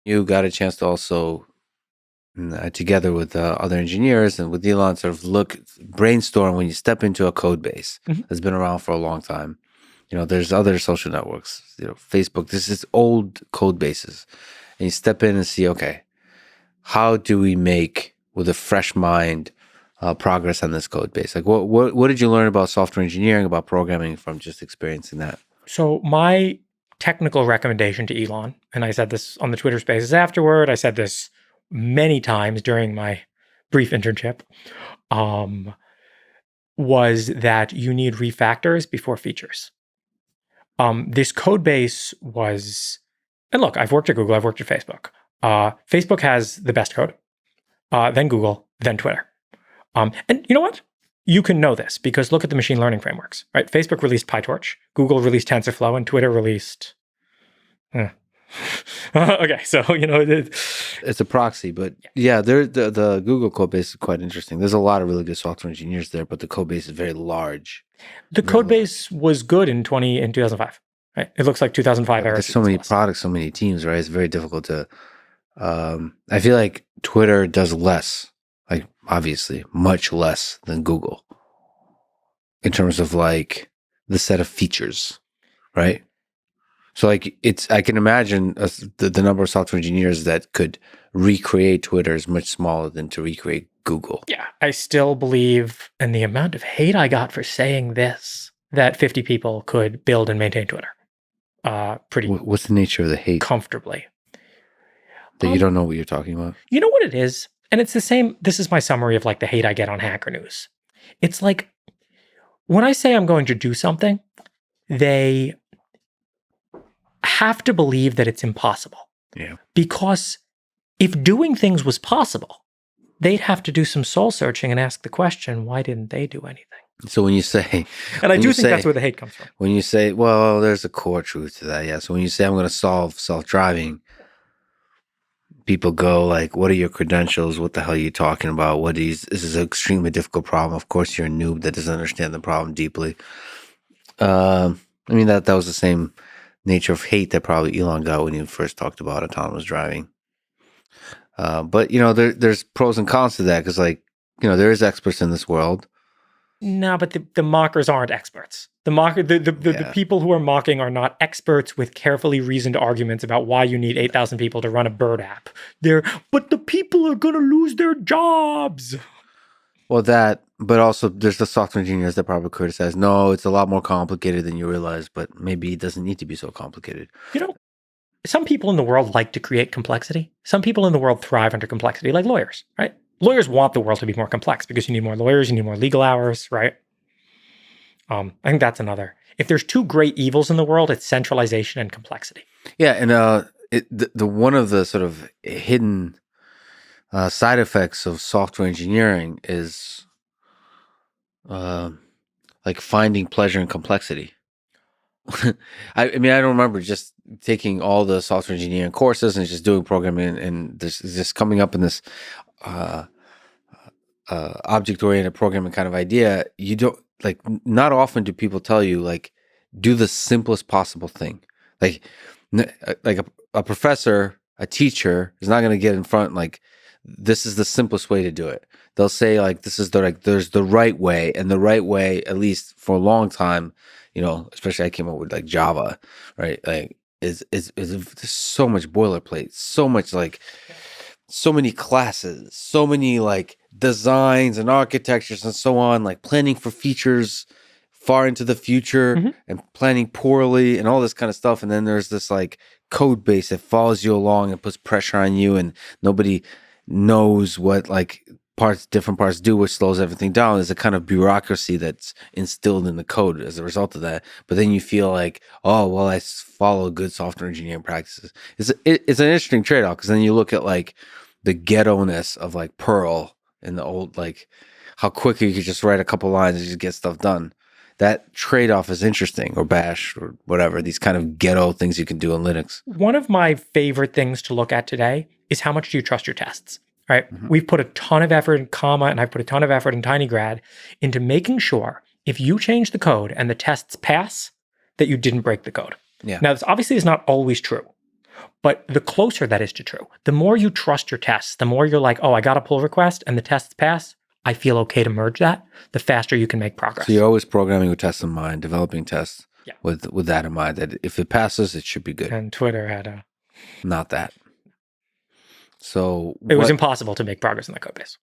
You got a chance to also, together with other engineers and with Elon, sort of brainstorm when you step into a code base Mhm. that's been around for a long time. There's other social networks, Facebook. This is old code bases, and you step in and see, okay, how do we make with a fresh mind progress on this code base? Like, what did you learn about software engineering, about programming from just experiencing that? So my technical recommendation to Elon, and I said this on the Twitter Spaces afterward, I said this many times during my brief internship, was that you need refactors before features. This code base was, and look, I've worked at Google, I've worked at Facebook. Facebook has the best code, then Google, then Twitter. And you know what? You can know this because look at the machine learning frameworks, right? Facebook released PyTorch, Google released TensorFlow, and Twitter released. Okay, so It's a proxy, but yeah, the Google code base is quite interesting. There's a lot of really good software engineers there, but the code base is very large. the code base was good in 2005. Right? It looks like 2005 era. There's so many products, so many teams, right? It's very difficult to. I feel like Twitter does less, like obviously much less than Google, in terms of like the set of features, right? So like I can imagine the number of software engineers that could recreate Twitter is much smaller than to recreate Google. Yeah, I still believe in the amount of hate I got for saying this, that 50 people could build and maintain Twitter. Pretty What's the nature of the hate? Comfortably. That you don't know what you're talking about? You know what it is? And it's the same. This is my summary of like the hate I get on Hacker News. It's like when I say I'm going to do something, they have to believe that it's impossible. Yeah. Because if doing things was possible, they'd have to do some soul searching and ask the question, why didn't they do anything? So when you say, and I do think that's where the hate comes from. When you say, well, there's a core truth to that. Yeah. So when you say, I'm going to solve self-driving, people go like, what are your credentials? What the hell are you talking about? This is an extremely difficult problem. Of course, you're a noob that doesn't understand the problem deeply. I mean, that was the same nature of hate that probably Elon got when he first talked about autonomous driving. But, there's pros and cons to that because, like, there is experts in this world. No, but the mockers aren't experts. The people who are mocking are not experts with carefully reasoned arguments about why you need 8,000 people to run a bird app. But the people are going to lose their jobs. Well, but also there's the software engineers that probably criticize, no, it's a lot more complicated than you realize, but maybe it doesn't need to be so complicated. Some people in the world like to create complexity. Some people in the world thrive under complexity, like lawyers, right? Lawyers want the world to be more complex because you need more lawyers, you need more legal hours, right? I think that's another. If there's two great evils in the world, it's centralization and complexity. Yeah, and the one of the sort of hidden side effects of software engineering is like finding pleasure in complexity. I mean, I don't remember just taking all the software engineering courses and just doing programming and just coming up in this object-oriented programming kind of idea. You don't not often do people tell you like do the simplest possible thing. Like a professor, a teacher is not going to get in front like this is the simplest way to do it. They'll say like this is there's the right way, and the right way, at least for a long time, especially I came up with like Java, right? Like is so much boilerplate, so much like so many classes, so many like designs and architectures and so on, like planning for features far into the future and planning poorly and all this kind of stuff. And then there's this like code base that follows you along and puts pressure on you, and nobody knows what like different parts do, which slows everything down. There's a kind of bureaucracy that's instilled in the code as a result of that. But then you feel like, oh, well, I follow good software engineering practices. It's an interesting trade-off because then you look at like the ghetto-ness of like Perl in the old, like how quickly you could just write a couple lines and just get stuff done. That trade-off is interesting, or Bash or whatever, these kind of ghetto things you can do in Linux. One of my favorite things to look at today is how much do you trust your tests? Right? We've put a ton of effort in Comma, and I've put a ton of effort in TinyGrad into making sure if you change the code and the tests pass, that you didn't break the code. Yeah. Now, this obviously is not always true, But the closer that is to true, the more you trust your tests, the more you're like, oh, I got a pull request and the tests pass, I feel okay to merge that, the faster you can make progress. So you're always programming with tests in mind, developing tests Yeah. with that in mind, that if it passes, it should be good. And Twitter had Not that. So it was impossible to make progress in that code base.